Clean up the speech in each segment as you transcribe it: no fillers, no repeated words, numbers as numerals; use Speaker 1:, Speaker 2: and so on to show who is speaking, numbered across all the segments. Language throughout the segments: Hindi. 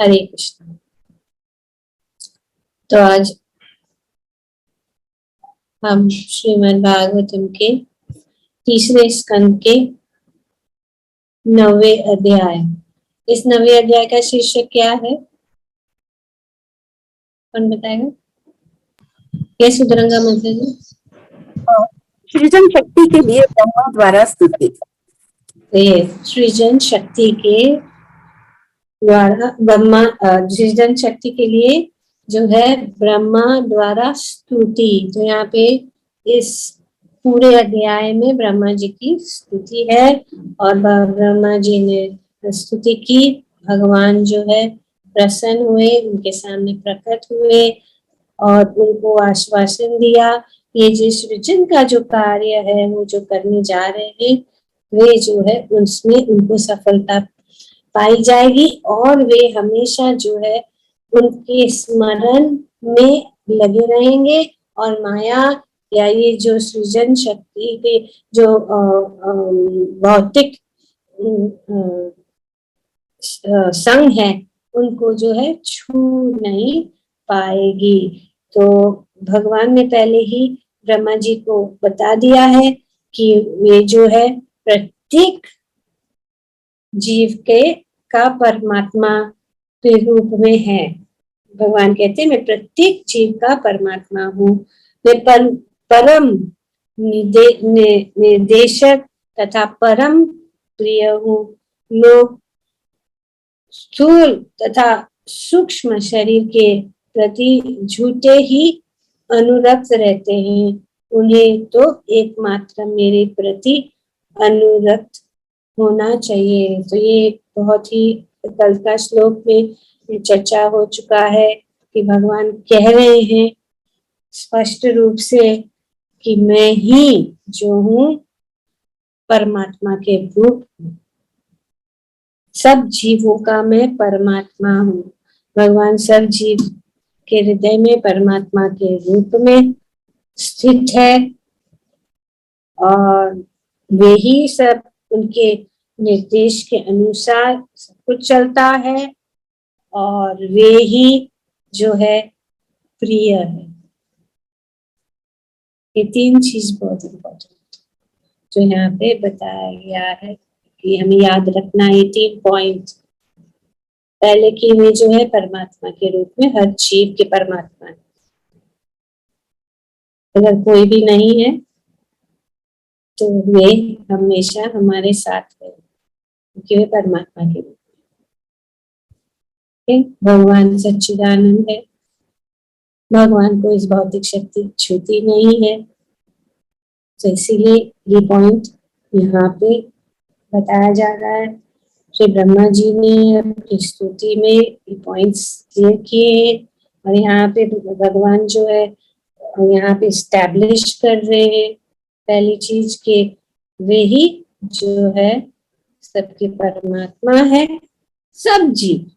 Speaker 1: हरे कृष्ण। तो आज हम श्रीमद् भागवतम के तीसरे स्कंद के 9वें अध्याय, इस 9वें अध्याय का शीर्षक क्या है, कौन बताएगा? ये सुधरंगा मंत्र जी।
Speaker 2: सृजन शक्ति के लिए ब्रह्मा द्वारा स्तुति।
Speaker 1: ये सृजन शक्ति के द्वारा ब्रह्मा, सृजन शक्ति के लिए जो है ब्रह्मा द्वारा स्तुति। तो यहाँ पे इस पूरे अध्याय में ब्रह्मा जी की स्तुति है और ब्रह्मा जी ने स्तुति की। भगवान जो है प्रसन्न हुए, उनके सामने प्रकट हुए और उनको आश्वासन दिया ये जो सृजन का जो कार्य है वो जो करने जा रहे हैं वे जो है उसमें उनको सफलता पाई जाएगी और वे हमेशा जो है उनके स्मरण में लगे रहेंगे और माया या ये जो सृजन शक्ति के जो भौतिक संग है उनको जो है छू नहीं पाएगी। तो भगवान ने पहले ही ब्रह्मा जी को बता दिया है कि वे जो है प्रत्येक जीव के का परमात्मा के रूप में है। भगवान कहते हैं मैं प्रत्येक जीव का परमात्मा हूँ, मैं परम निर्देशक तथा परम प्रिय हूँ। लोग स्थूल तथा सूक्ष्म शरीर के प्रति झूठे ही अनुरक्त रहते हैं, उन्हें तो एकमात्र मेरे प्रति अनुरक्त होना चाहिए। तो ये बहुत ही कल का श्लोक में चर्चा हो चुका है कि भगवान कह रहे हैं स्पष्ट रूप से कि मैं ही जो हूँ परमात्मा के रूप हूँ, सब जीवों का मैं परमात्मा हूँ। भगवान सब जीव के हृदय में परमात्मा के रूप में स्थित है और वे ही सब उनके निर्देश के अनुसार सब कुछ चलता है और वे ही जो है प्रिय है। ये तीन चीज बहुत इम्पोर्टेंट जो यहाँ पे बताया गया है कि हमें याद रखना है। 3 पॉइंट। पहले कि वे जो है परमात्मा के रूप में हर जीव के परमात्मा है। अगर कोई भी नहीं है तो वे हमेशा हमारे साथ है क्योंकि वे परमात्मा के रूप में। भगवान सच्चिदानंद है, भगवान को इस भौतिक शक्ति छूती नहीं है। तो इसीलिए ये पॉइंट यहाँ पे बताया जा रहा है। श्री ब्रह्मा जी ने अपनी स्तुति में ये पॉइंट्स क्लियर किए और यहाँ पे भगवान जो है यहाँ पे स्टैब्लिश कर रहे हैं पहली चीज के वे ही जो है सबके परमात्मा है। सब जीव,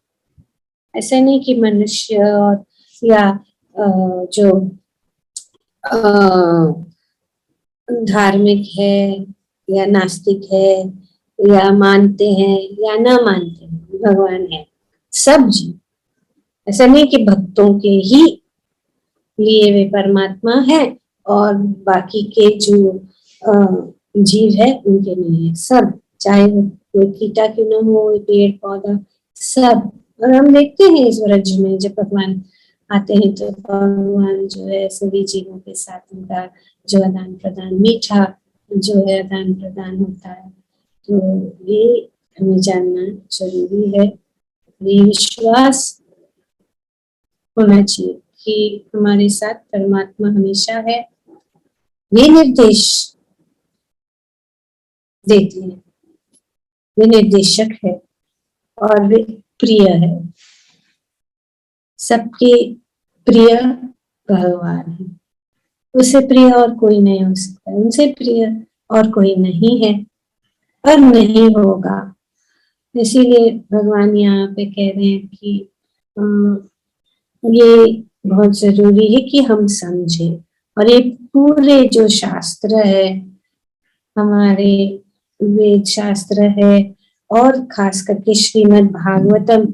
Speaker 1: ऐसा नहीं कि मनुष्य और या जो धार्मिक है या नास्तिक है या मानते हैं या ना मानते हैं, भगवान है सब जीव। ऐसा नहीं कि भक्तों के ही लिए वे परमात्मा है और बाकी के जो जीव है उनके नहीं है। सब, चाहे वो कोई कीटा क्यों न हो, पेड़ पौधा सब। और हम देखते हैं इस व्रज में जब भगवान आते हैं तो भगवान जो है सभी जीवों के साथ उनका जो आदान प्रदान, मीठा जो है आदान प्रदान होता है। तो ये हमें जानना जरूरी है। ये विश्वास होना चाहिए कि हमारे साथ परमात्मा हमेशा है। वे निर्देश देते हैं, वे निर्देशक है और वे प्रिय है। सबके प्रिय भगवान है, उससे प्रिय और कोई नहीं हो सकता, उनसे प्रिय और कोई नहीं है और नहीं होगा। इसीलिए भगवान यहाँ पे कह रहे हैं कि ये बहुत जरूरी है कि हम समझें और ये पूरे जो शास्त्र है हमारे वेद शास्त्र है और खास करके श्रीमद् भागवतम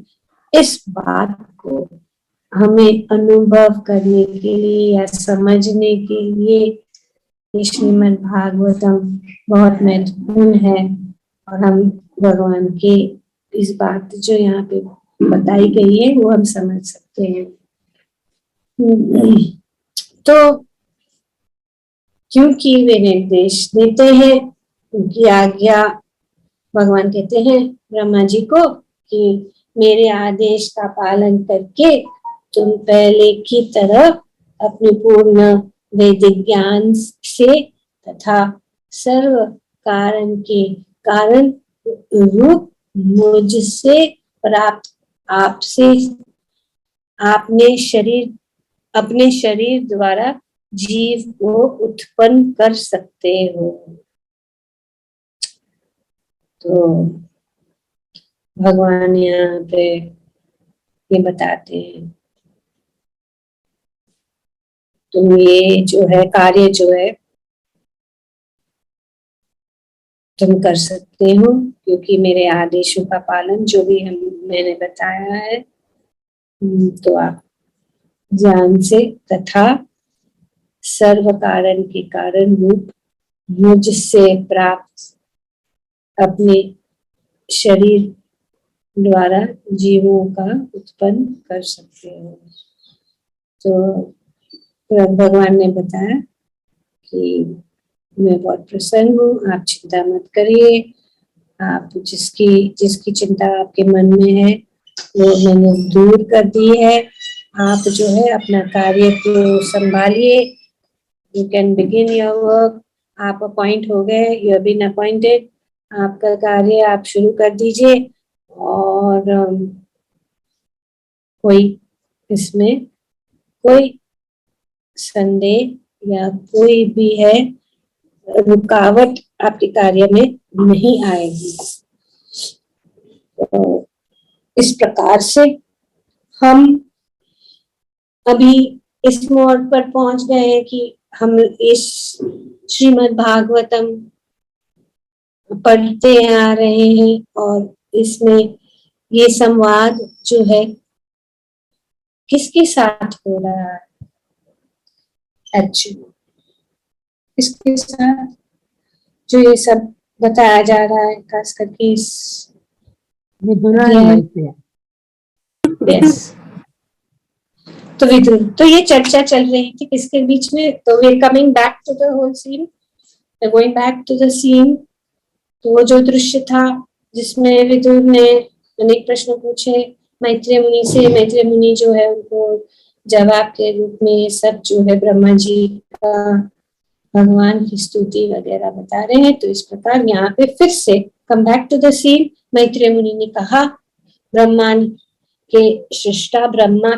Speaker 1: इस बात को हमें अनुभव करने के लिए या समझने के लिए ये श्रीमद् भागवतम बहुत महत्वपूर्ण है। और हम भगवान के इस बात जो यहाँ पे बताई गई है वो हम समझ सकते हैं। तो क्योंकि वे निर्देश देते हैं, उनकी आज्ञा, भगवान कहते हैं ब्रह्मा जी को कि मेरे आदेश का पालन करके तुम पहले की तरह अपने पूर्ण वैदिक ज्ञान से तथा सर्व कारण के कारण रूप मुझसे प्राप्त आपसे अपने शरीर द्वारा जीव को उत्पन्न कर सकते हो। तो भगवान यहाँ पे ये बताते हैं तुम ये जो है कार्य जो है तुम कर सकते हो, क्योंकि मेरे आदेशों का पालन जो भी मैंने बताया है तो आप ज्ञान से तथा सर्व कारण के कारण रूप मुझसे प्राप्त अपने शरीर द्वारा जीवों का उत्पन्न कर सकते हो। तो भगवान ने बताया कि मैं बहुत प्रसन्न हूँ, आप चिंता मत करिए। आप जिसकी चिंता आपके मन में है वो मैंने दूर कर दी है। आप जो है अपना कार्य को संभालिए। You can begin your work. आप अपॉइंट हो गए, यू हैव बीन अपॉइंटेड। आपका कार्य आप शुरू कर दीजिए। और कोई इसमें कोई संदेह या कोई भी है रुकावट आपके कार्य में नहीं आएगी। तो इस प्रकार से हम अभी इस मोड़ पर पहुंच गए हैं कि हम इस श्रीमद् भागवतम पढ़ते आ रहे हैं और इसमें ये संवाद जो है किसके साथ हो रहा है एक्चुअली, किसके साथ जो ये सब बताया जा रहा है, खास करके इस यस तो विदुर। तो ये चर्चा चल रही थी किसके बीच में। तो we coming back to the whole scene, going back to the scene. तो वो जो दृश्य था जिसमें विदुर ने अनेक प्रश्न पूछे मैत्रेय मुनि से, मैत्रेय मुनि जो है उनको जवाब के रूप में सब जो है ब्रह्मा जी का भगवान की स्तुति वगैरह बता रहे हैं। तो इस प्रकार यहाँ पे फिर से come back to the scene. Maitreya मुनि ने कहा ब्रह्मा के सृष्टा ब्रह्मा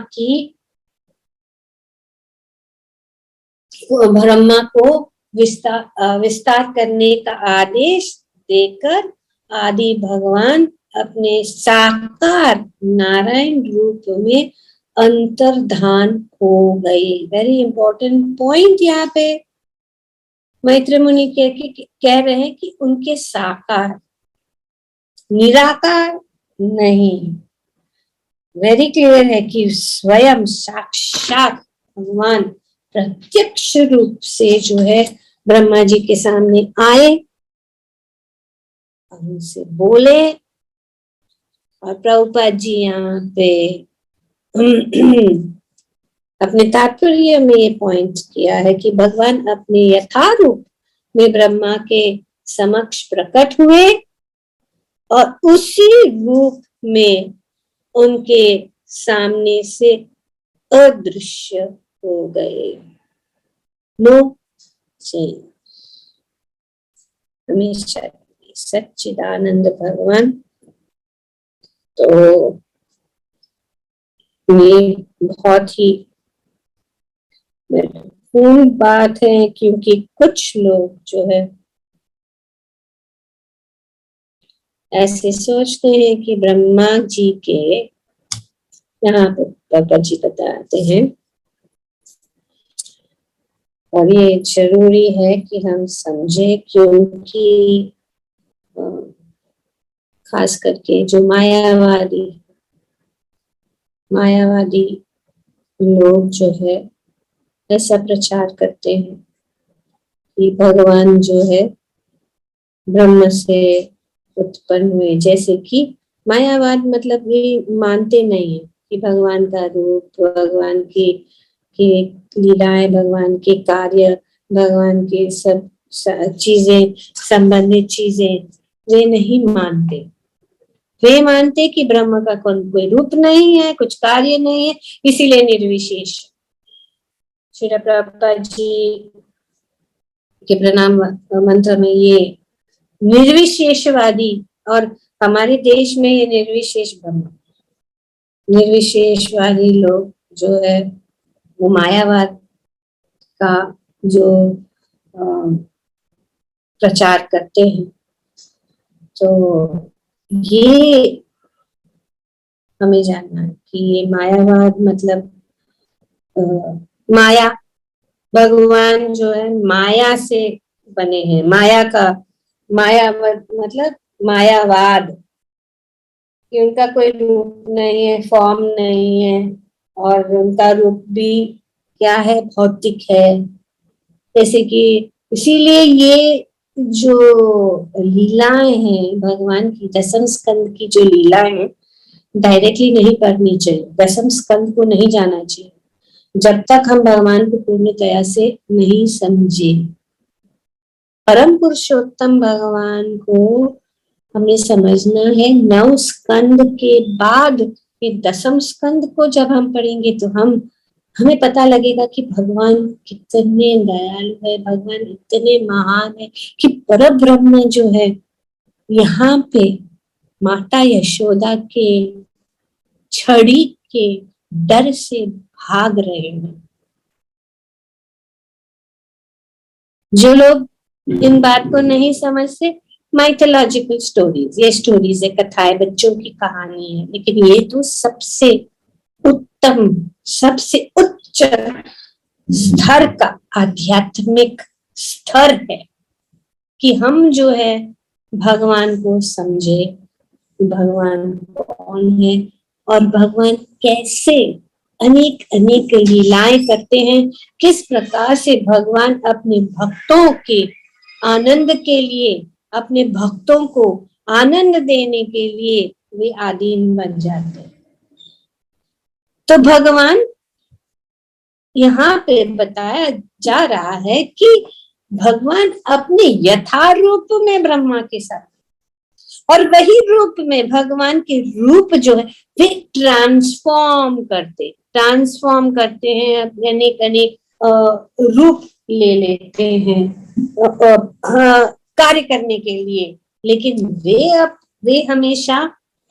Speaker 1: को विस्तार करने का आदेश देकर आदि भगवान अपने साकार नारायण रूप में अंतर्धान हो गए। वेरी इंपॉर्टेंट पॉइंट यहाँ पे मैत्रेय मुनि कह रहे हैं कि उनके साकार, निराकार नहीं। वेरी क्लियर है कि स्वयं साक्षात भगवान प्रत्यक्ष रूप से जो है ब्रह्मा जी के सामने आए और उनसे बोले। और प्रभुपाद जी यहाँ पे अपने तात्पर्य में ये पॉइंट किया है कि भगवान अपने यथारूप में ब्रह्मा के समक्ष प्रकट हुए और उसी रूप में उनके सामने से अदृश्य हो गए। नो चेंज, हमेशा सच्चिदानंद भगवान। तो ये बहुत ही महत्वपूर्ण बात है, क्योंकि कुछ लोग जो है ऐसे सोचते हैं कि ब्रह्मा जी के, यहाँ पे बाबा जी बताते हैं और ये जरूरी है कि हम समझे, क्योंकि खास करके जो मायावादी मायावादी लोग जो है ऐसा प्रचार करते हैं कि भगवान जो है ब्रह्म से उत्पन्न हुए, जैसे कि मायावाद मतलब ये मानते नहीं है कि भगवान का रूप, भगवान की लीलाएं, भगवान के कार्य, भगवान के सब चीजें, संबंधित चीजें वे नहीं मानते। वे मानते कि ब्रह्म का कोई रूप नहीं है, कुछ कार्य नहीं है, इसीलिए निर्विशेष। श्री प्रभुपाद जी के प्रणाम मंत्र में ये निर्विशेषवादी, और हमारे देश में ये निर्विशेष ब्रह्म, निर्विशेषवादी लोग जो है वो मायावाद का जो प्रचार करते हैं। तो ये हमें जानना है कि ये मायावाद मतलब माया, भगवान जो है माया से बने हैं। माया का माया मतलब मायावाद कि उनका कोई रूप नहीं है, फॉर्म नहीं है, और उनका रूप भी क्या है, भौतिक है। जैसे कि इसीलिए ये जो लीलाएं हैं भगवान की, दशम स्कंद की जो लीलाएं हैं, डायरेक्टली नहीं पढ़नी चाहिए, दशम स्कंद को नहीं जाना चाहिए जब तक हम भगवान को पूर्णतया से नहीं समझे। परम पुरुषोत्तम भगवान को हमें समझना है। 9 स्कंद के बाद ये दशम स्कंद को जब हम पढ़ेंगे तो हमें पता लगेगा कि भगवान कितने दयालु है, भगवान इतने महान है कि परब्रह्म जो है यहाँ पे माता यशोदा के छड़ी के डर से भाग रहे हैं। जो लोग इन बात को नहीं समझते, माइथोलॉजिकल स्टोरीज, ये स्टोरीज है, कथाएं, बच्चों की कहानी है, लेकिन ये तो सबसे उत्तम, सबसे उच्च स्तर का आध्यात्मिक स्तर है कि हम जो है भगवान को समझे, भगवान कौन है और भगवान कैसे अनेक अनेक लीलाएं करते हैं, किस प्रकार से भगवान अपने भक्तों के आनंद के लिए, अपने भक्तों को आनंद देने के लिए वे आदीन बन जाते हैं। तो भगवान यहाँ पे बताया जा रहा है कि भगवान अपने यथारूप में ब्रह्मा के साथ, और वही रूप में भगवान के रूप जो है वे ट्रांसफॉर्म करते हैं, अनेक अनेक रूप ले लेते हैं कार्य करने के लिए, लेकिन वे हमेशा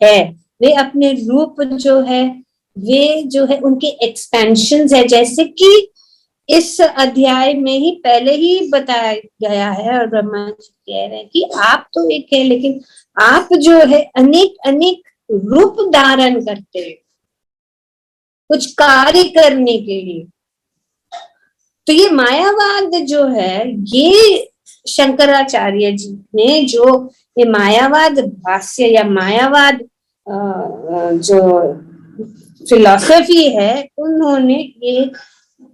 Speaker 1: है, वे अपने रूप जो है, वे जो है उनके एक्सपेंशन है, जैसे कि इस अध्याय में ही पहले ही बताया गया है। और ब्रह्मा जी कह रहे हैं कि आप तो एक है, लेकिन आप जो है अनेक अनेक रूप धारण करते हैं कुछ कार्य करने के लिए। तो ये मायावाद जो है, ये शंकराचार्य जी ने जो ये मायावाद भाष्य या मायावाद जो फिलॉसफी है, उन्होंने ये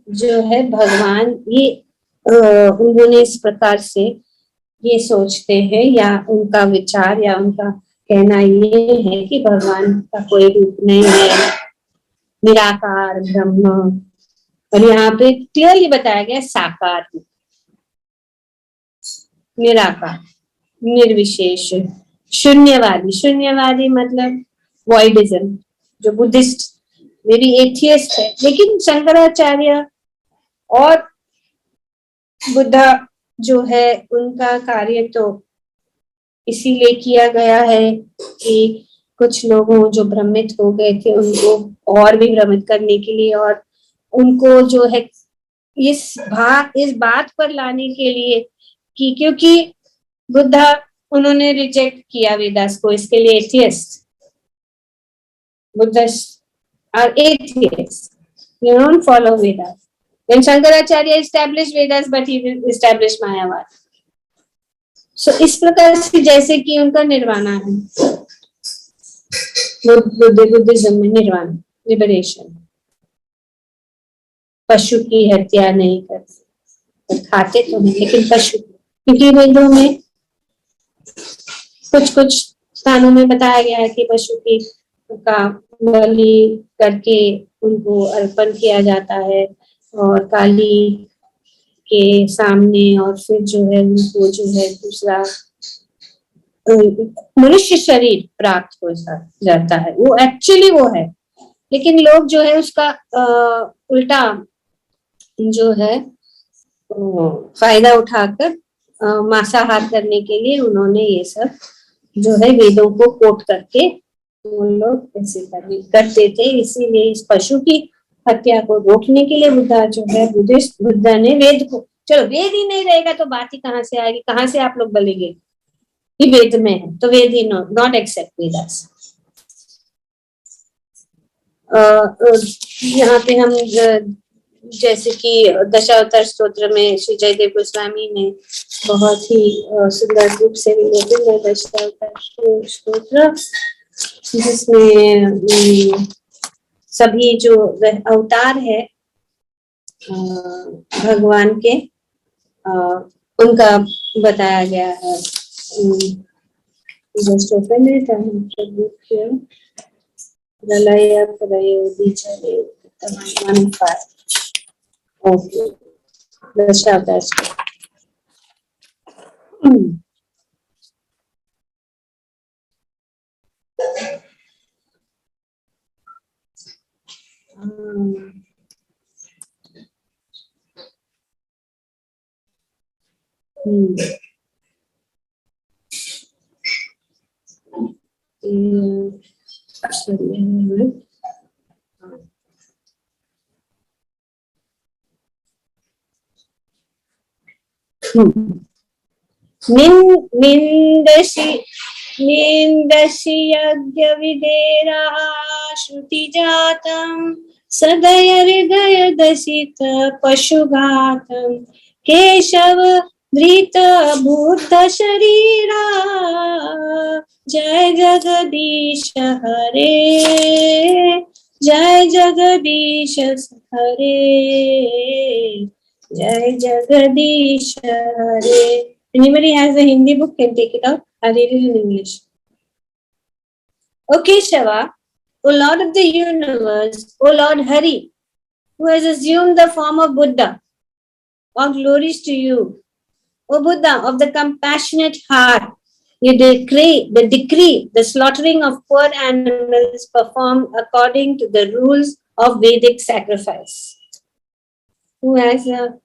Speaker 1: जो है भगवान, ये उन्होंने इस प्रकार से ये सोचते हैं, या उनका विचार या उनका कहना ये है कि भगवान का कोई रूप नहीं है, निराकार ब्रह्म। और यहाँ पे क्लियरली बताया गया साकार, निराकार, निर्विशेष, शून्यवादी मतलब वॉइडिज्म, जो बुद्धिस्ट वे भी एथियस्ट है, लेकिन शंकराचार्य और बुद्धा जो है उनका कार्य तो इसीलिए किया गया है कि कुछ लोगों जो भ्रमित हो गए थे उनको और भी भ्रमित करने के लिए, और उनको जो है इस बात पर लाने के लिए कि क्योंकि बुद्धा उन्होंने रिजेक्ट किया वेदास को, इसके लिए atheist, Buddhist are atheist, they don't follow Vedas. Then Shankaracharya established Vedas, but he established Mayavad. So इस प्रकार से जैसे कि उनका निर्वाणा है, बुद्धिज्म में निर्वाण, लिबरेशन। पशु की हत्या नहीं करते, खाते तो नहीं लेकिन पशु, क्योंकि वेदों में कुछ कुछ स्थानों में बताया गया है कि पशु की का बलि करके उनको अर्पण किया जाता है और काली के सामने, और फिर जो है उनको जो है दूसरा मनुष्य शरीर प्राप्त हो जाता है। वो एक्चुअली वो है, लेकिन लोग जो है उसका उल्टा जो है फायदा उठाकर मांसाहार करने के लिए उन्होंने ये सब जो है वेदों को कोट करके वो लोग ऐसे करते थे। इसीलिए इस पशु की हत्या को रोकने के लिए बुद्धा जो है बुद्धा ने वेद को, चलो वेद ही नहीं रहेगा तो बात ही कहाँ से आएगी, कहाँ से आप लोग बोलेंगे कि वेद में है, तो वेद ही नॉट एक्सेप्ट वेदास। यहाँ पे हम जैसे कि दशावतार स्तोत्र में श्री जयदेव गोस्वामी ने बहुत ही सुंदर रूप से विलोकित है दशावतार स्तोत्र, जिसमें सभी जो अवतार है भगवान के उनका बताया गया है। स्तोत्र में प्रभु प्रलय प्रयोदिचरे तमाम पार ओके दशावतार निन्दसि यज्ञ विदेरः श्रुतिजातं सदय हृदय दशित पशुघातं केशव धृत बुद्ध शरीरा जय जगदीश हरे जय जगदीश हरे जय जगदीश हरे। Anybody has a Hindi book can take it out. I'll read it in English. O Keshava, O Lord of the universe, O Lord Hari, who has assumed the form of Buddha, all glories to you. O Buddha of the compassionate heart, you decree the slaughtering of poor animals performed according to the rules of Vedic sacrifice. Who has a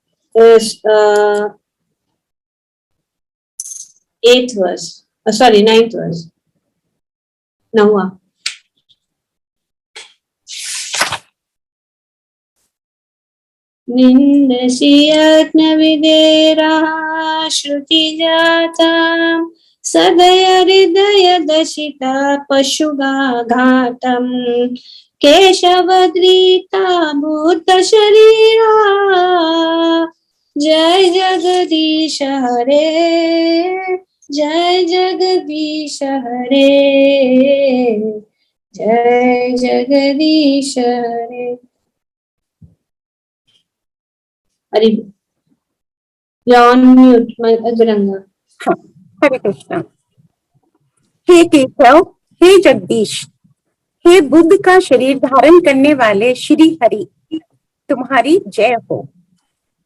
Speaker 1: 8th verse, 9th verse. Navwa. निन्दसि यज्ञविदेरः श्रुतिजातं सदय हृदय दशिता पशुघातं केशवधृता भूत शरीरा जय जगदीश हरे जय जगदीश हरे जय जगदीश हरे। हरि अदरंगा।
Speaker 2: हरे कृष्णा। हे केशव, हे जगदीश, हे बुद्ध का शरीर धारण करने वाले श्री हरि, तुम्हारी जय हो।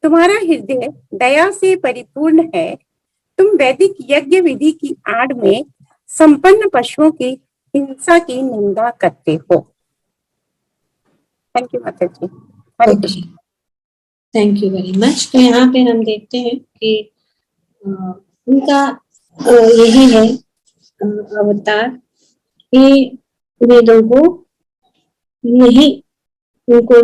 Speaker 2: तुम्हारा हृदय दया से परिपूर्ण है। तुम वैदिक यज्ञ विधि की आड़ में संपन्न पशुओं की हिंसा की निंदा करते हो। थैंक यू माता जी। Hare Krishna.
Speaker 1: Thank you very much. तो यहाँ पे हम देखते हैं कि उनका यही है अवतार कि वेदों को उनको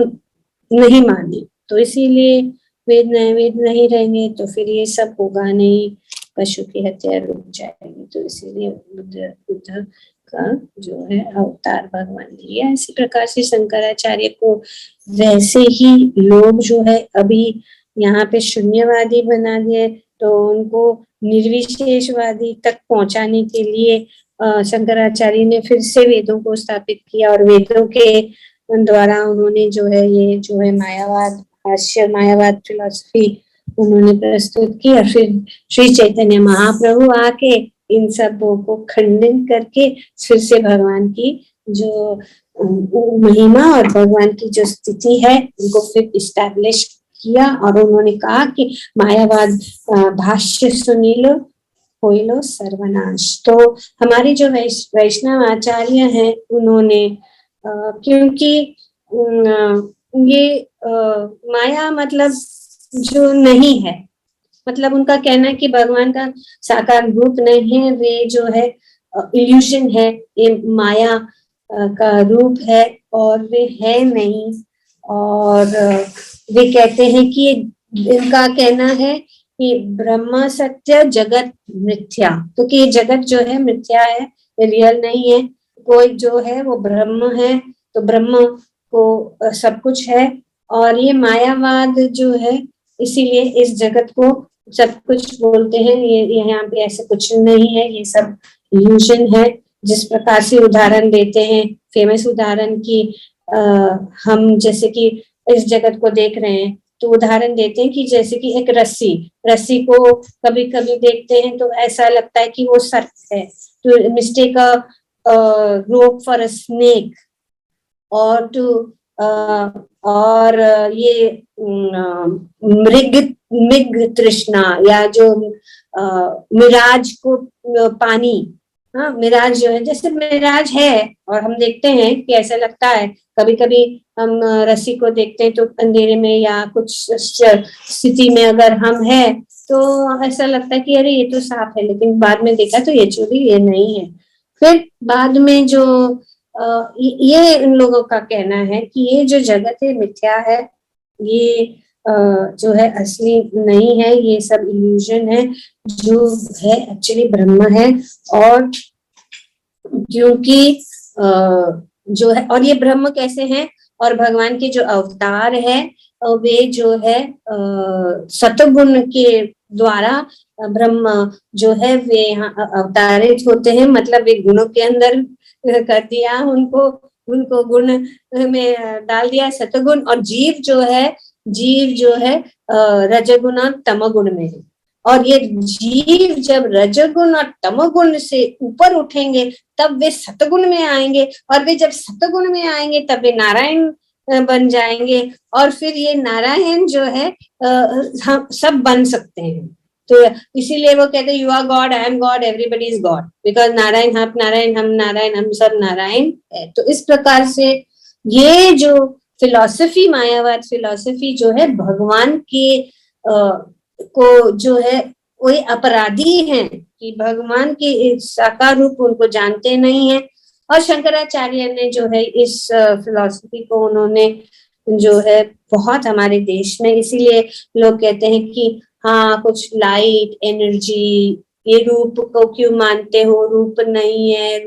Speaker 1: नहीं माने, तो इसीलिए वेद नहीं रहेंगे तो फिर ये सब होगा नहीं, पशु की हत्या रुक जाएगी। तो इसीलिए बुद्ध का जो है अवतार भगवान लिया। इसी प्रकार से शंकराचार्य को वैसे ही लोग जो है अभी यहाँ पे शून्यवादी बना दिए, तो उनको निर्विशेषवादी तक पहुंचाने के लिए शंकराचार्य ने फिर से वेदों को स्थापित किया और वेदों के द्वारा उन्होंने जो है ये जो है मायावाद भाष्य मायावाद फिलॉसफी उन्होंने प्रस्तुत की। और फिर श्री चैतन्य महाप्रभु आके इन सबों को खंडन करके फिर से भगवान की जो महिमा और भगवान की जो स्थिति है उनको फिर इस्टेब्लिश किया। और उन्होंने कहा कि मायावाद भाष्य सुनी लो होई लो सर्वनाश। तो हमारे जो वैष्णव आचार्य हैं उन्होंने क्योंकि ये माया मतलब जो नहीं है, मतलब उनका कहना है कि भगवान का साकार रूप नहीं है, वे जो है इल्यूशन है, ये माया का रूप है और वे है नहीं। और वे कहते हैं कि इनका कहना है कि ब्रह्म सत्य जगत मिथ्या, क्योंकि ये जगत जो है मिथ्या है, रियल नहीं है। कोई जो है वो ब्रह्म है, तो ब्रह्म को सब कुछ है। और ये मायावाद जो है इसीलिए इस जगत को सब कुछ बोलते हैं, ये यहाँ पे ऐसे कुछ नहीं है, ये सब इल्यूशन है। जिस प्रकार से उदाहरण देते हैं, फेमस उदाहरण की हम जैसे कि इस जगत को देख रहे हैं तो उदाहरण देते हैं कि जैसे कि एक रस्सी को कभी कभी देखते हैं तो ऐसा लगता है कि वो सर्प है, तो mistake rope for a snake और टू और ये मृग तृष्णा या जो मिराज को पानी, हाँ मिराज जो है, जैसे मिराज है और हम देखते हैं कि ऐसा लगता है, कभी कभी हम रस्सी को देखते हैं तो अंधेरे में या कुछ स्थिति में अगर हम है तो ऐसा लगता है कि अरे ये तो साफ है, लेकिन बाद में देखा तो ये चोरी ये नहीं है। फिर बाद में जो ये इन लोगों का कहना है कि ये जो जगत है मिथ्या है, ये जो है असली नहीं है, ये सब इल्यूजन है, जो है एक्चुअली ब्रह्म है। और क्योंकि जो है, और ये ब्रह्म कैसे हैं, और भगवान के जो अवतार है वे जो है सतगुण के द्वारा ब्रह्म जो है वे यहाँ अवतारित होते हैं, मतलब वे गुणों के अंदर कर दिया उनको, उनको गुण में डाल दिया सतगुण। और जीव जो है रजगुण और तमगुण में है। और ये जीव जब रजगुण और तमगुण से ऊपर उठेंगे तब वे सतगुण में आएंगे, और वे जब सतगुण में आएंगे तब वे नारायण बन जाएंगे। और फिर ये नारायण जो है हम सब बन सकते हैं। तो इसीलिए वो कहते हैं you are God, I am God, everybody is God, because Narayan आप नारायण, हम नारायण, हम सब नारायण है। तो इस प्रकार से ये जो फिलॉसफी, मायावाद फिलॉसफी जो है भगवान के को जो है कोई अपराधी हैं कि भगवान के साकार रूप उनको जानते नहीं है। और शंकराचार्य ने जो है इस फिलॉसफी को उन्होंने जो है बहुत हमारे देश में, इसीलिए लोग कहते हैं कि हाँ कुछ लाइट एनर्जी, ये रूप को क्यों मानते हो, रूप नहीं है,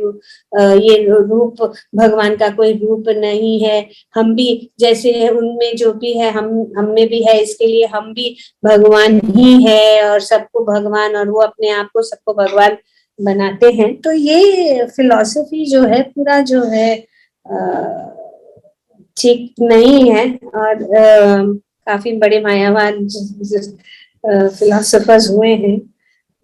Speaker 1: ये रूप भगवान का कोई रूप नहीं है। हम भी जैसे है उनमें जो भी है हम में भी है, इसके लिए हम भी भगवान ही है और सबको भगवान, और वो अपने आप को सबको भगवान बनाते हैं। तो ये फिलॉसफी जो है पूरा जो है ठीक नहीं है। और काफी बड़े मायावाद फिलोसोफर्स हुए हैं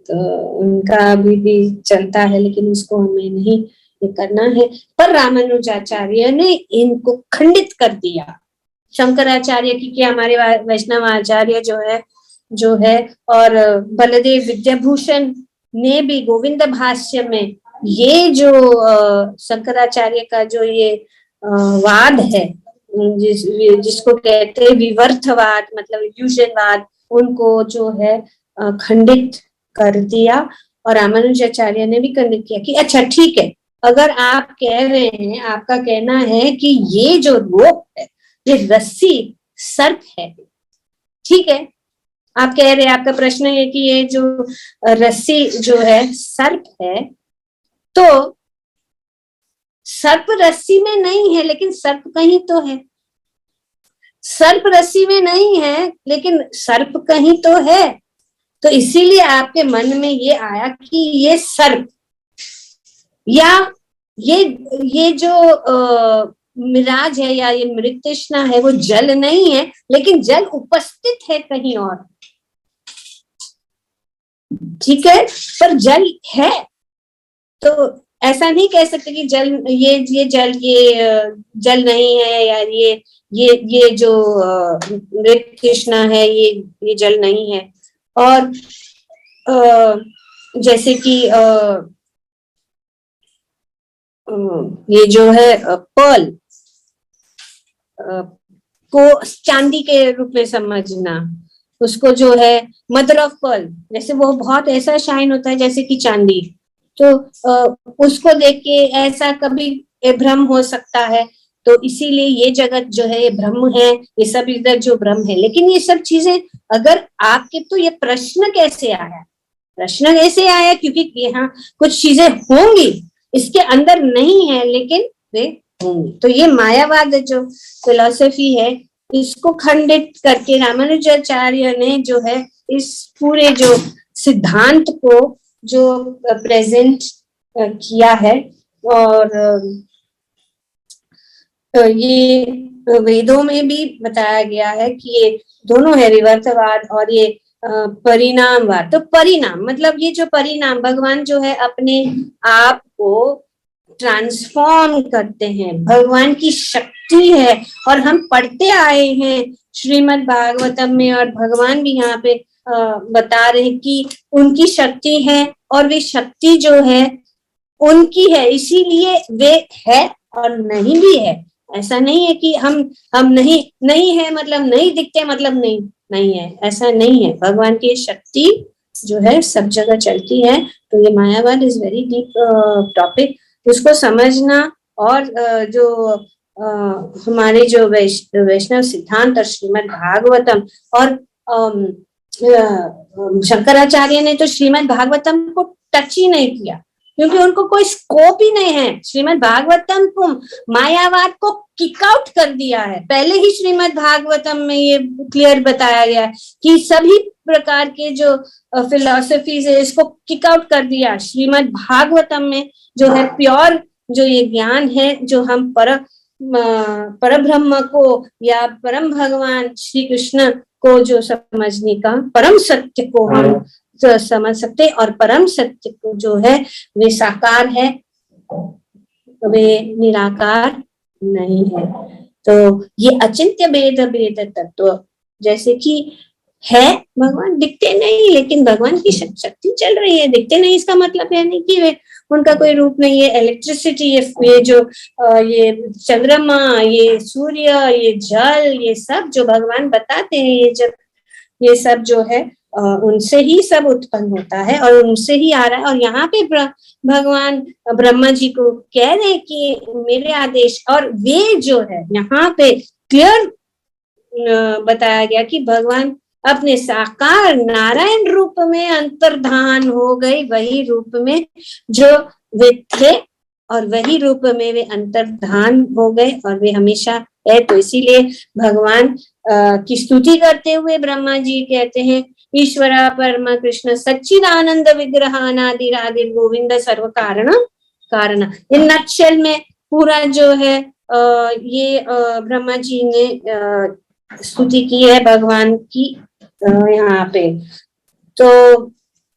Speaker 1: तो उनका अभी भी चलता है, लेकिन उसको हमें नहीं ये करना है। पर रामानुजाचार्य ने इनको खंडित कर दिया। शंकराचार्य की क्या, हमारे वैष्णव आचार्य जो है और बलदेव विद्याभूषण ने भी गोविंद भाष्य में ये जो शंकराचार्य का जो ये वाद है, जिसको कहते हैं विवर्थवाद, मतलब इल्यूजनवाद, उनको जो है खंडित कर दिया। और रामानुजाचार्य ने भी खंडित किया कि अच्छा ठीक है, अगर आप कह रहे हैं, आपका कहना है कि ये जो रोप है, ये रस्सी सर्प है, ठीक है, आप कह रहे हैं, आपका प्रश्न है कि ये जो रस्सी जो है सर्प है, तो सर्प रस्सी में नहीं है लेकिन सर्प कहीं तो है। सर्प रस्सी में नहीं है लेकिन सर्प कहीं तो है। तो इसीलिए आपके मन में ये आया कि ये सर्प या ये जो मिराज है या ये मृत तृष्णा है, वो जल नहीं है, लेकिन जल उपस्थित है कहीं और, ठीक है, पर जल है। तो ऐसा नहीं कह सकते कि जल ये जल जल नहीं है, या ये जो मृत तृष्णा है ये जल नहीं है। और जैसे कि ये जो है पर्ल को चांदी के रूप में समझना, उसको जो है मदर ऑफ पर्ल, जैसे वो बहुत ऐसा शाइन होता है जैसे कि चांदी, तो उसको देख के ऐसा कभी भ्रम हो सकता है। तो इसीलिए ये जगत जो है ये ब्रह्म है, ये सब इधर जो ब्रह्म है। लेकिन ये सब चीजें अगर आपके, तो ये प्रश्न कैसे आया? प्रश्न ऐसे आया क्योंकि यहाँ कुछ चीजें होंगी, इसके अंदर नहीं है लेकिन वे होंगी। तो ये मायावाद जो फिलॉसफी है, इसको खंडित करके रामानुजाचार्य ने जो है इस पूरे जो सिद्धांत को जो प्रेजेंट किया है। और ये वेदों में भी बताया गया है कि ये दोनों है, विवर्तवाद और ये परिणामवाद। तो परिणाम मतलब ये जो परिणाम, भगवान जो है अपने आप को ट्रांसफॉर्म करते हैं, भगवान की शक्ति है। और हम पढ़ते आए हैं श्रीमद् भागवतम में, और भगवान भी यहाँ पे बता रहे हैं कि उनकी शक्ति है, और वे शक्ति जो है उनकी है, इसीलिए वे है और नहीं भी है। ऐसा नहीं है कि हम नहीं है मतलब नहीं दिखते मतलब नहीं है, ऐसा नहीं है। भगवान की शक्ति जो है सब जगह चलती है। तो ये मायावाद इज वेरी डीप टॉपिक, उसको समझना। और जो हमारे जो वैष्णव सिद्धांत और श्रीमद् भागवतम, और शंकराचार्य ने तो श्रीमद् भागवतम को टच ही नहीं किया, क्योंकि उनको कोई स्कोप ही नहीं है। श्रीमद् भागवतम को मायावाद को किक आउट कर दिया है। पहले ही श्रीमद् भागवतम में ये क्लियर बताया गया है कि सभी प्रकार के जो फिलॉसफीज है इसको किक आउट कर दिया। श्रीमद् भागवतम में जो है प्योर जो ये ज्ञान है, जो हम पर ब्रह्म को या परम भगवान श्री कृष्ण को जो समझने का, परम सत्य को हम समझ सकते, और परम सत्य को जो है वे साकार है, वे निराकार नहीं है। तो ये अचिंत्य भेद तत्व, जैसे कि है भगवान दिखते नहीं, लेकिन भगवान की शक्ति चल रही है। दिखते नहीं इसका मतलब है नहीं कि वे उनका कोई रूप नहीं है। इलेक्ट्रिसिटी, ये जो ये चंद्रमा, ये सूर्य, ये जल, ये सब जो भगवान बताते हैं, ये सब जो है उनसे ही सब उत्पन्न होता है और उनसे ही आ रहा है। और यहाँ पे भगवान ब्रह्मा जी को कह रहे कि मेरे आदेश, और वे जो है यहाँ पे क्लियर बताया गया कि भगवान अपने साकार नारायण रूप में अंतर्धान हो गए, वही रूप में जो वे थे और वही रूप में वे अंतर्धान हो गए, और वे हमेशा है। तो इसीलिए भगवान की स्तुति करते हुए ब्रह्मा जी कहते हैं, ईश्वरा परम कृष्ण सच्चिदानंद विग्रह अनादिरादिर गोविंद सर्व कारण। इन नटशेल में पूरा जो है ये ब्रह्मा जी ने स्तुति की है भगवान की यहाँ पे। तो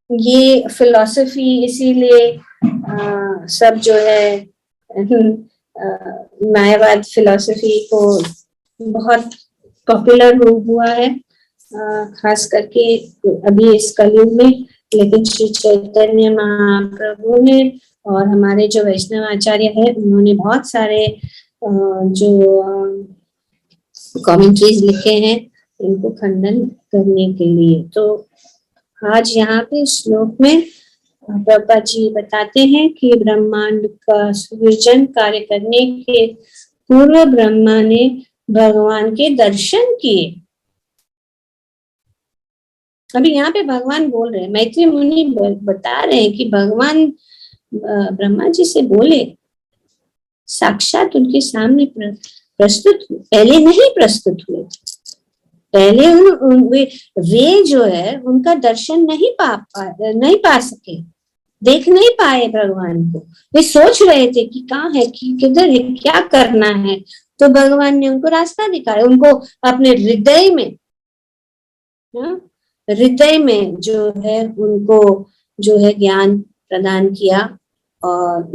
Speaker 1: ये फिलॉसफी इसीलिए सब जो है मायावाद फिलॉसफी को बहुत पॉपुलर हुआ है, खास करके अभी इस कलयुग में। लेकिन श्री चैतन्य महाप्रभु ने और हमारे जो वैष्णव आचार्य है, उन्होंने बहुत सारे जो कमेंट्रीज लिखे हैं इनको खंडन करने के लिए। तो आज यहाँ पे श्लोक में प्रभुपाद जी बताते हैं कि ब्रह्मांड का सृजन कार्य करने के पूर्व ब्रह्मा ने भगवान के दर्शन किए। अभी यहाँ पे भगवान बोल रहे हैं, मैत्री मुनि बता रहे हैं कि भगवान ब्रह्मा जी से बोले, साक्षात उनके सामने प्रस्तुत, पहले नहीं प्रस्तुत हुए। पहले वे जो है उनका दर्शन नहीं पा सके, देख नहीं पाए भगवान को, वे सोच रहे थे कि कहाँ है, कि किधर है, क्या करना है। तो भगवान ने उनको रास्ता दिखाया, उनको अपने हृदय में, हृदय में जो है उनको जो है ज्ञान प्रदान किया। और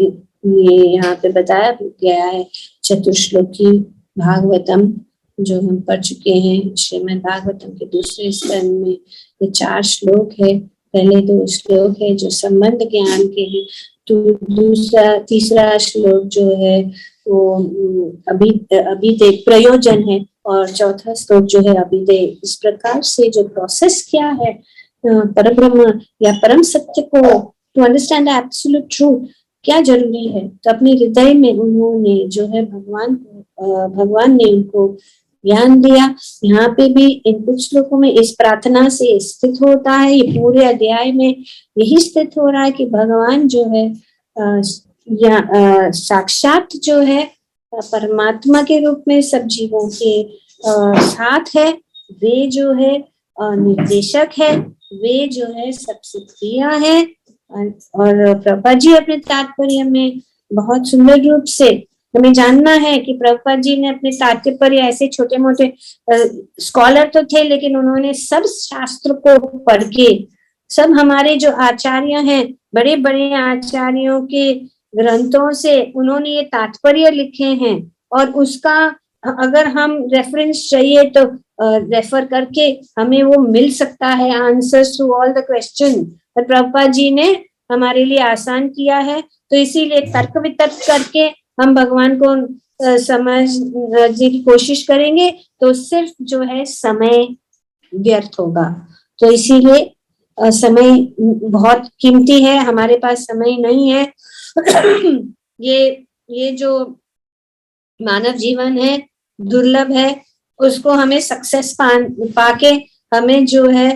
Speaker 1: ये यहाँ पे बताया गया है चतुश्लोकी भागवतम जो हम पढ़ चुके हैं, श्रीमद् भागवतम के दूसरे स्कंद में ये 4 श्लोक है। पहले 2 श्लोक है जो संबंध ज्ञान के हैं, तो तीसरा श्लोक जो है वो अभी प्रयोजन है, और चौथा श्लोक जो है अभिदय। इस प्रकार से जो प्रोसेस क्या है परब्रह्म या परम सत्य को टू अंडरस्टैंड एब्सोल्यूट ट्रूथ क्या जरूरी है, तो अपने हृदय में उन्होंने जो है भगवान ने उनको ज्ञान दिया। यहाँ पे भी इन कुछ श्लोकों में इस प्रार्थना से स्थित होता है, ये पूरे अध्याय में यही स्थित हो रहा है कि भगवान जो है साक्षात जो है परमात्मा के रूप में सब जीवों के साथ है, वे जो है निर्देशक है, वे जो है सबसे प्रिय है। और प्रभुपाद जी अपने तात्पर्य में बहुत सुंदर रूप से हमें जानना है कि प्रभुपाद जी ने अपने तात्पर्य ऐसे छोटे मोटे स्कॉलर तो थे, लेकिन उन्होंने सब शास्त्र को पढ़ के, सब हमारे जो आचार्य हैं, बड़े बड़े आचार्यों के ग्रंथों से उन्होंने ये तात्पर्य लिखे हैं, और उसका अगर हम रेफरेंस चाहिए तो रेफर करके हमें वो मिल सकता है, answers to all the question. पर प्रभुपाद जी ने हमारे लिए आसान किया है, तो इसीलिए तर्क वितर्क करके हम भगवान को समझने की कोशिश करेंगे तो सिर्फ जो है समय व्यर्थ होगा। तो इसीलिए समय बहुत कीमती है, हमारे पास समय नहीं है। ये जो मानव जीवन है दुर्लभ है, उसको हमें सक्सेस पाके हमें जो है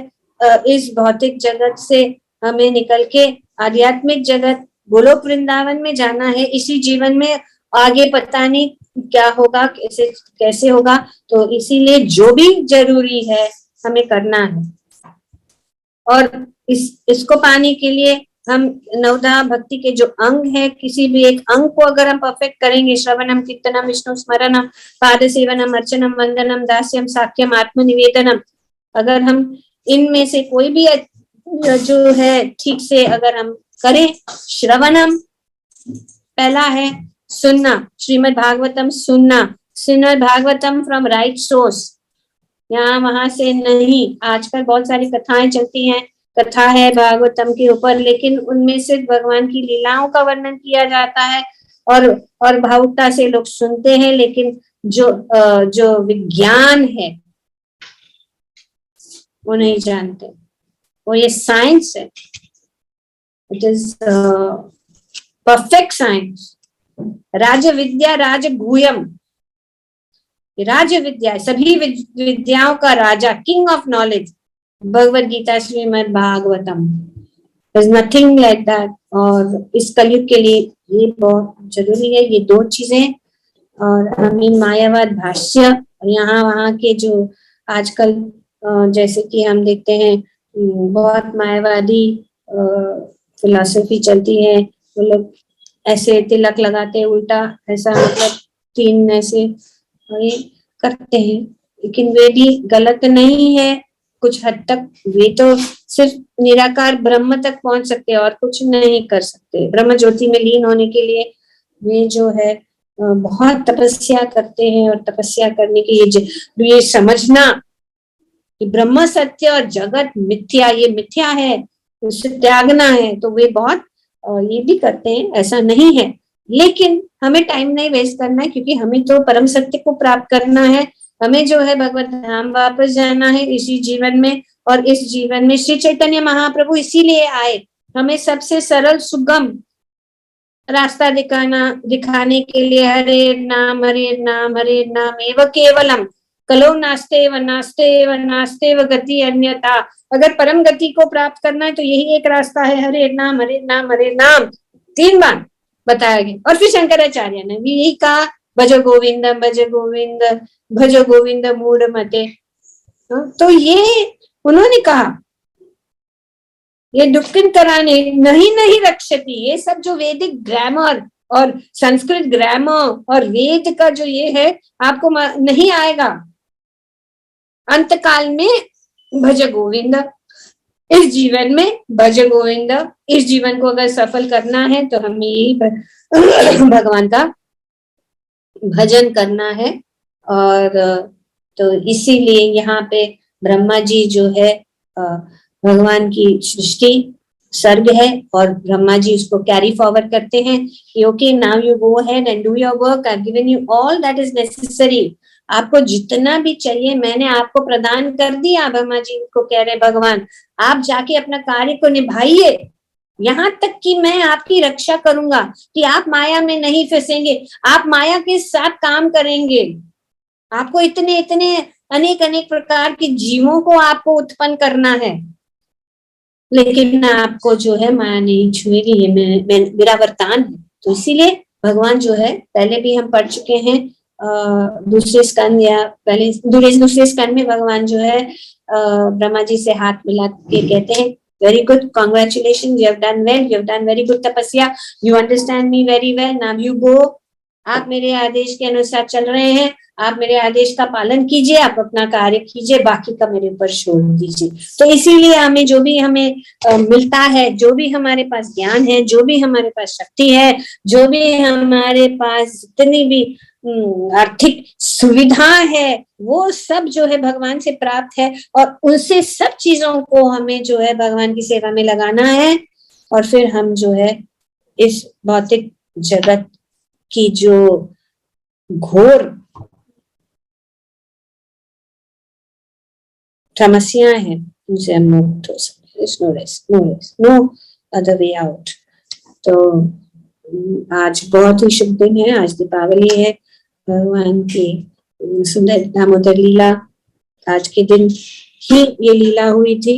Speaker 1: इस भौतिक जगत से हमें निकल के आध्यात्मिक जगत गोलोक वृंदावन में जाना है। इसी जीवन में आगे पता नहीं क्या होगा, कैसे होगा, तो इसीलिए जो भी जरूरी है हमें करना है। और इसको पाने के लिए हम नवधा भक्ति के जो अंग है, किसी भी एक अंग को अगर हम परफेक्ट करेंगे, श्रवणम कीर्तनम विष्णु स्मरणम पाद सेवनम अर्चनम वंदनम दास्यम साख्यम आत्मनिवेदनम, अगर हम इनमें से कोई भी जो है ठीक से अगर हम करें, श्रवणम पहला है सुनना, श्रीमद् भागवतम सुनना, Shrimad Bhagavatam from right source, यहाँ वहां से नहीं। आजकल बहुत सारी कथाएं चलती हैं, कथा है भागवतम के ऊपर, लेकिन उनमें सिर्फ भगवान की लीलाओं का वर्णन किया जाता है और भावुकता से लोग सुनते हैं, लेकिन जो विज्ञान है वो नहीं जानते। और ये साइंस है, इट इज परफेक्ट साइंस, राज विद्या राज गुह्यम, राज विद्या सभी विद्याओं का राजा, king of knowledge, Bhagavad Gita Shrimad Bhagavatam, there's nothing like that। और इस कलयुग के लिए ये बहुत जरूरी है, ये 2 चीजें। और हमें मायावाद भाष्य और यहाँ वहाँ के जो आजकल जैसे कि हम देखते हैं बहुत मायावादी फिलॉसफी चलती है, वो लोग ऐसे तिलक लगाते हैं उल्टा, ऐसा मतलब 3 ऐसे ये करते हैं, लेकिन वे भी गलत नहीं है कुछ हद तक। वे तो सिर्फ निराकार ब्रह्म तक पहुंच सकते हैं और कुछ नहीं कर सकते। ब्रह्म ज्योति में लीन होने के लिए वे जो है बहुत तपस्या करते हैं, और तपस्या करने के ये समझना कि ब्रह्म सत्य और जगत मिथ्या, ये मिथ्या है, उसे त्यागना है, तो वे बहुत ये भी करते हैं, ऐसा नहीं है। लेकिन हमें टाइम नहीं वेस्ट करना है, क्योंकि हमें तो परम सत्य को प्राप्त करना है, हमें जो है भगवत धाम वापस जाना है इसी जीवन में। और इस जीवन में श्री चैतन्य महाप्रभु इसीलिए आए, हमें सबसे सरल सुगम रास्ता दिखाने के लिए। हरे नाम एव केवलम कलो नास्तेव नास्तेव नास्तेव गति अन्यथा। अगर परम गति को प्राप्त करना है तो यही एक रास्ता है, हरे नाम 3 बार बताया गया। और फिर शंकराचार्य ने भी यही कहा, भजो गोविंद भजो गोविंद भजो गोविंद मूढ़ मते। तो ये उन्होंने कहा ये दुक्कन कराने नहीं नहीं रक्षति, ये सब जो वैदिक ग्रामर और संस्कृत ग्रामर और वेद का जो ये है आपको नहीं आएगा। अंत काल में भज गोविंद, इस जीवन में भज गोविंद, इस जीवन को अगर सफल करना है तो हमें यही भगवान का भजन करना है। और तो इसीलिए यहाँ पे ब्रह्मा जी जो है भगवान की सृष्टि सर्ग है और ब्रह्मा जी उसको कैरी फॉरवर्ड करते हैं कि okay now you go ahead and do your work, I have given you all that is necessary. आपको जितना भी चाहिए मैंने आपको प्रदान कर दिया। ब्रह्मा जी को कह रहे भगवान आप जाके अपना कार्य को निभाइए, यहाँ तक कि मैं आपकी रक्षा करूंगा कि आप माया में नहीं फंसेंगे, आप माया के साथ काम करेंगे। आपको इतने इतने अनेक अनेक प्रकार के जीवों को आपको उत्पन्न करना है, लेकिन आपको जो है माया नहीं छुएगी, ये मेरा वरदान है। तो इसीलिए भगवान जो है, पहले भी हम पढ़ चुके हैं दूसरे स्कंद या पहले दूसरे स्कंद में भगवान जो है ब्रह्मा जी से हाथ मिला के कहते हैं very good, congratulation, you have done well, you have done very good तपस्या, you understand me very well, now you go. आप मेरे आदेश के अनुसार चल रहे हैं, आप मेरे आदेश का पालन कीजिए, आप अपना कार्य कीजिए, बाकी का मेरे ऊपर छोड़ दीजिए। तो इसीलिए हमें जो भी हमें मिलता है, जो भी हमारे पास ज्ञान है, जो भी हमारे पास शक्ति है, जो भी हमारे पास जितनी भी आर्थिक सुविधा है, वो सब जो है भगवान से प्राप्त है और उनसे सब चीजों को हमें जो है भगवान की सेवा में लगाना है। और फिर हम जो है इस भौतिक जगत की जो घोर समस्याएं हैं उनसे हम मुक्त हो सकते। No other way out. तो आज बहुत ही शुभ दिन है, आज दीपावली है, भगवान की सुंदर दामोदर लीला, आज के दिन ही ये लीला हुई थी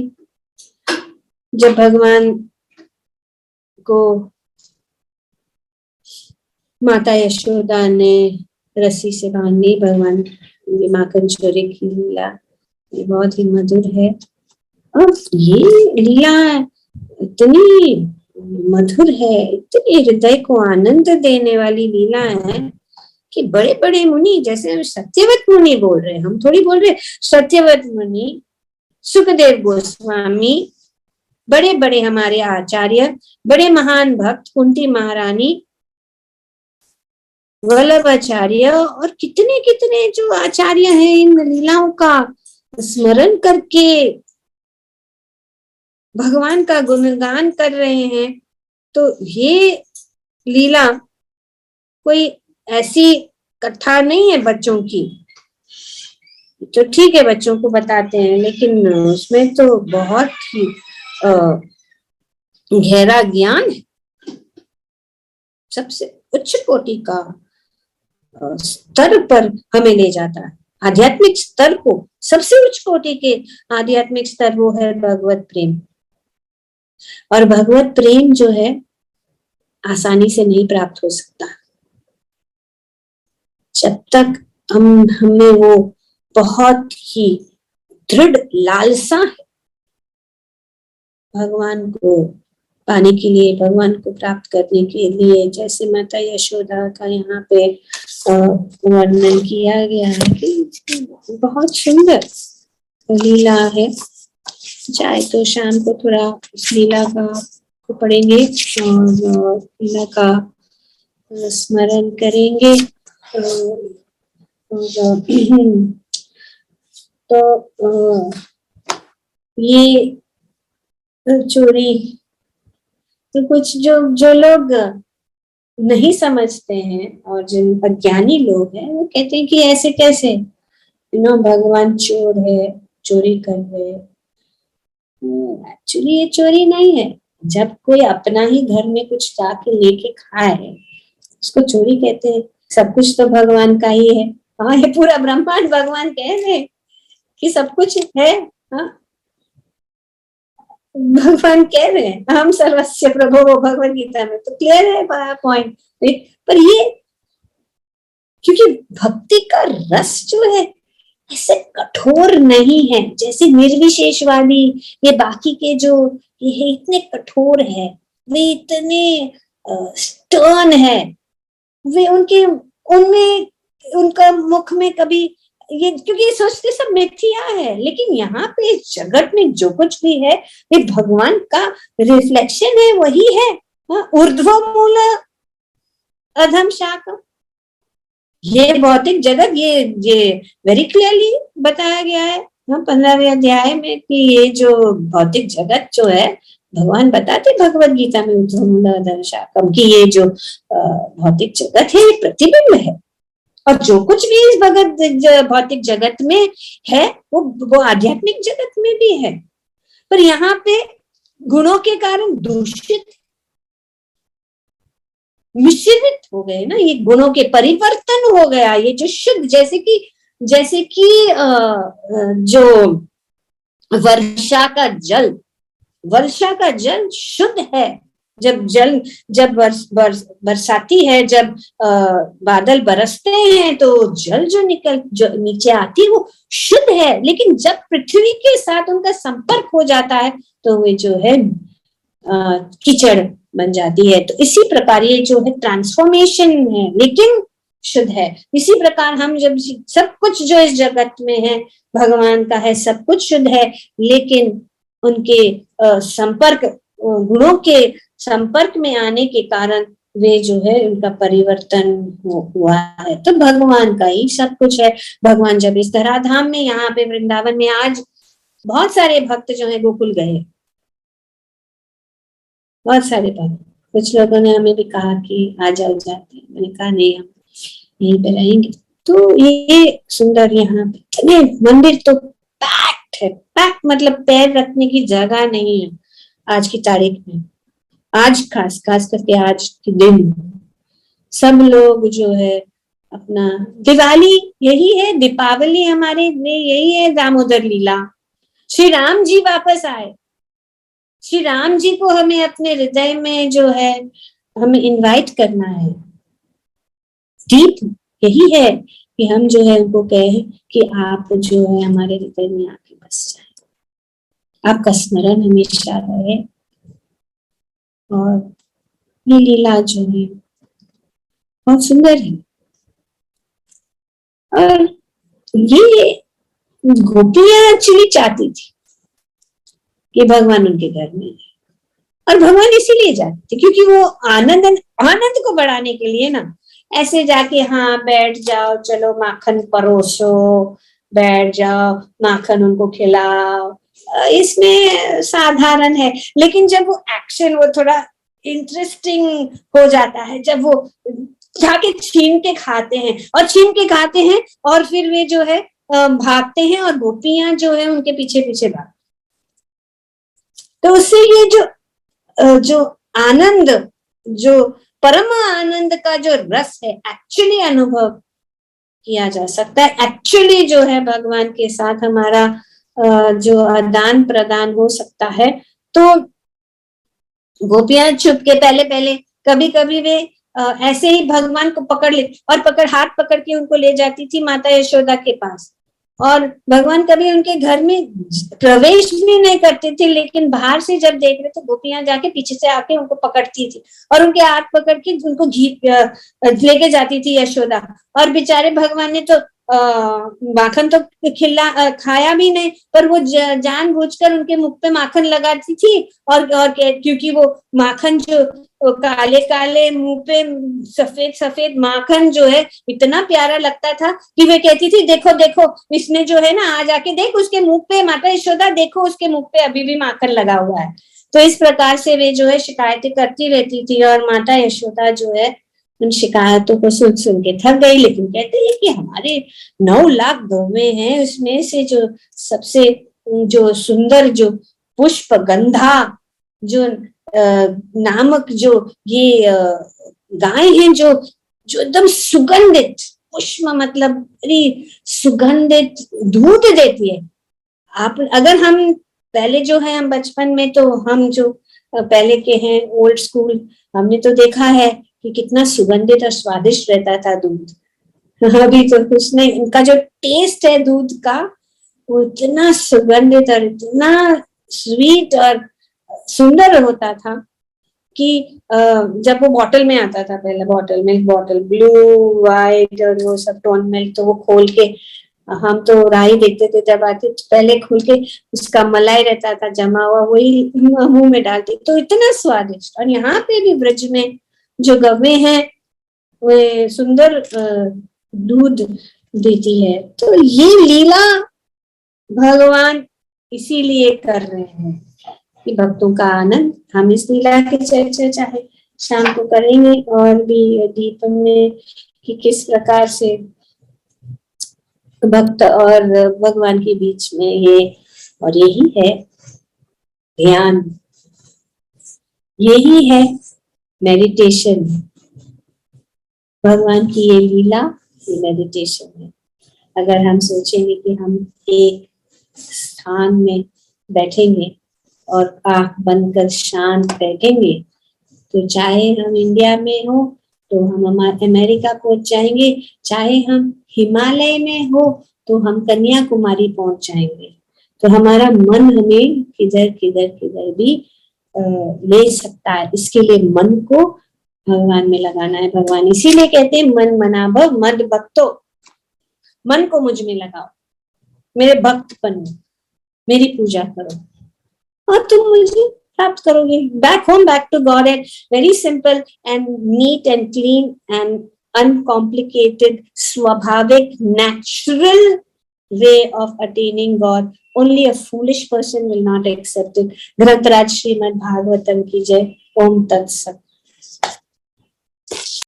Speaker 1: जब भगवान को माता यशोदा ने रस्सी से बांधी, भगवान की माखन चोरी की लीला, ये बहुत ही मधुर है। और ये लीला इतनी मधुर है, इतनी हृदय को आनंद देने वाली लीला है कि बड़े बड़े मुनि, जैसे सत्यवत मुनि बोल रहे हैं, हम थोड़ी बोल रहे, सत्यवत मुनि, सुखदेव गोस्वामी, बड़े बड़े हमारे आचार्य, बड़े महान भक्त, कुंती महारानी, वल्लभाचार्य और कितने कितने जो आचार्य हैं, इन लीलाओं का स्मरण करके भगवान का गुणगान कर रहे हैं। तो ये लीला कोई ऐसी कथा नहीं है बच्चों की, तो ठीक है बच्चों को बताते हैं, लेकिन उसमें तो बहुत ही गहरा ज्ञान है, सबसे उच्च कोटि का स्तर पर हमें ले जाता है, आध्यात्मिक स्तर को, सबसे उच्च कोटि के आध्यात्मिक स्तर वो है भगवत प्रेम। और भगवत प्रेम जो है आसानी से नहीं प्राप्त हो सकता जब तक हमें वो बहुत ही दृढ़ लालसा है भगवान को पाने के लिए, भगवान को प्राप्त करने के लिए। जैसे माता यशोदा का यहाँ पे वर्णन किया गया है कि बहुत सुंदर लीला है। चाहे तो शाम को थोड़ा इस लीला का को पढ़ेंगे और लीला का स्मरण करेंगे। तो ये चोरी, तो कुछ जो लोग नहीं समझते हैं और जिन अज्ञानी लोग हैं वो कहते हैं कि ऐसे कैसे, भगवान चोर है, चोरी कर रहे। एक्चुअली ये चोरी नहीं है। जब कोई अपना ही घर में कुछ जाके लेके खाए उसको चोरी कहते हैं। सब कुछ तो भगवान का ही है। हाँ, ये पूरा ब्रह्मांड भगवान कह रहे कि सब कुछ है। हाँ, भगवान कह रहे हैं हम सर्वस्य प्रभो, भगवद गीता में तो क्लियर है पॉइंट। पर ये क्योंकि भक्ति का रस जो है ऐसे कठोर नहीं है जैसे निर्विशेषवादी, ये बाकी के जो ये इतने कठोर है, वे इतने स्टर्न है, वे उनके उनमें उनका मुख में कभी ये, क्योंकि ये सोचते सब मिथ्या है, लेकिन यहाँ पे इस जगत में जो कुछ भी है ये भगवान का रिफ्लेक्शन है, वही है। ऊर्ध्व मूल अधम शाखा, ये भौतिक जगत, ये वेरी क्लियरली बताया गया है 15वें अध्याय में कि ये जो भौतिक जगत जो है, भगवान बताते भगवत गीता में ऊर्ध्वमूलः शाकम कि ये जो भौतिक जगत है ये प्रतिबिंब है, और जो कुछ भी इस भौतिक जगत में है वो आध्यात्मिक जगत में भी है, पर यहाँ पे गुणों के कारण दूषित मिश्रित हो गए ना, ये गुणों के परिवर्तन हो गया। ये जो शुद्ध, जैसे कि जो वर्षा का जल शुद्ध है, जब बरसाती है, जब बादल बरसते हैं तो जल जो नीचे आती है वो शुद्ध है, लेकिन जब पृथ्वी के साथ उनका संपर्क हो जाता है तो वे जो है कीचड़ बन जाती है। तो इसी प्रकार ये जो है ट्रांसफॉर्मेशन है, लेकिन शुद्ध है। इसी प्रकार हम जब सब कुछ जो इस जगत में है भगवान का है, सब कुछ शुद्ध है, लेकिन उनके संपर्क, गुणों के संपर्क में आने के कारण वे जो है उनका परिवर्तन हुआ है। तो भगवान का ही सब कुछ है। भगवान जब इस धराधाम में, यहाँ पे वृंदावन में आज बहुत सारे भक्त जो है गोकुल गए, बहुत सारे भक्त, कुछ लोगों ने हमें भी कहा कि आ जाओ जाते, मैंने कहा नहीं, हम यहीं पे रहेंगे। तो ये सुंदर, यहाँ पे मंदिर तो पैक्ड है, पैक्ड मतलब पैर रखने की जगह नहीं है आज की तारीख में। आज खास करके आज के दिन सब लोग जो है अपना, दिवाली यही है, दीपावली हमारे में यही है, दामोदर लीला, श्री राम जी वापस आए, श्री राम जी को हमें अपने हृदय में जो है हमें इनवाइट करना है। डीप यही है कि हम जो है उनको कहें कि आप जो है हमारे हृदय में आके बस जाए, आपका स्मरण हमेशा रहे। और ये लीला जो है बहुत सुंदर है। और ये गोपियां एक्चुअली चाहती थी कि भगवान उनके घर में है, और भगवान इसीलिए जाते थे क्योंकि वो आनंद को बढ़ाने के लिए ना, ऐसे जाके हाँ बैठ जाओ, चलो माखन परोसो, बैठ जाओ, माखन उनको खिलाओ, इसमें साधारण है। लेकिन जब वो एक्शन, वो थोड़ा इंटरेस्टिंग हो जाता है, जब वो जाके छीन के खाते हैं और फिर वे जो है भागते हैं, और गोपियां जो है उनके पीछे पीछे भागते, तो उससे ये जो आनंद, जो परम आनंद का जो रस है एक्चुअली अनुभव किया जा सकता है। एक्चुअली जो है भगवान के साथ हमारा जो आदान प्रदान हो सकता है। तो गोपियां छुप के पहले कभी वे ऐसे ही भगवान को पकड़ ले, और हाथ पकड़ के उनको ले जाती थी माता यशोदा के पास, और भगवान कभी उनके घर में प्रवेश भी नहीं करते थे, लेकिन बाहर से जब देख रहे तो गोपियां जाके पीछे से आके उनको पकड़ती थी और उनके हाथ पकड़ के उनको लेके जाती थी यशोदा। और बेचारे भगवान ने तो माखन तो खाया भी नहीं, पर वो जानबूझकर उनके मुख पे माखन लगाती थी, और क्योंकि वो माखन जो काले काले मुंह पे सफेद माखन जो है इतना प्यारा लगता था कि वे कहती थी देखो देखो इसने जो है ना, आ जाके देख उसके मुंह पे, माता यशोदा देखो उसके मुंह पे अभी भी माखन लगा हुआ है। तो इस प्रकार से वे जो है शिकायतें करती रहती थी, और माता यशोदा जो है उन शिकायतों को सुन के थक गई। लेकिन कहते हैं कि हमारे 9 लाख गौवें हैं, उसमें से जो सबसे जो सुंदर जो पुष्प गंधा जो नामक जो ये गाय हैं जो एकदम सुगंधित पुष्प, मतलब सुगंधित दूध देती है। आप अगर हम पहले जो है हम बचपन में, तो हम जो पहले के हैं ओल्ड स्कूल, हमने तो देखा है कि कितना सुगंधित और स्वादिष्ट रहता था दूध, अभी तो कुछ नहीं, उनका जो टेस्ट है दूध का वो इतना सुगंधित और इतना स्वीट और सुंदर होता था कि जब वो बॉटल में आता था, पहले bottle, milk bottle, blue white और वो सब टोन मिल्क, तो वो खोल के हम तो राही देखते थे जब आते, तो पहले खोल के उसका मलाई रहता था जमा हुआ, वही मुंह में डालते, तो इतना स्वादिष्ट। और यहाँ पे भी ब्रज में जो गवे हैं वे सुंदर दूध देती है। तो ये लीला भगवान इसीलिए कर रहे हैं कि भक्तों का आनंद। हम इस लीला के चर्चा चाहे शाम को करेंगे, और भी दीपम में कि किस प्रकार से भक्त और भगवान के बीच में ये, और यही है ध्यान, यही है मेडिटेशन। भगवान की ये लीला, ये मेडिटेशन है। अगर हम सोचेंगे कि हम एक स्थान में बैठेंगे और आंख बंद कर शांत बैठेंगे, तो चाहे हम इंडिया में हो तो हम अमेरिका पहुंच जाएंगे, चाहे हम हिमालय में हो तो हम कन्याकुमारी पहुंच जाएंगे। तो हमारा मन हमें किधर किधर किधर भी ले सकता है। इसके लिए मन को भगवान में लगाना है। भगवान इसीलिए कहते हैं मन मना भव मद भक्तो, मन को मुझ में लगाओ, मेरे भक्त बनो, मेरी पूजा करो और तुम मुझे प्राप्त करोगे। Back home, back to God, and very simple and neat and clean and uncomplicated, स्वाभाविक, natural way of attaining God. Only a foolish person will not accept it. ग्रंथराज श्रीमद् भागवतम की जय। ओम तत्सत।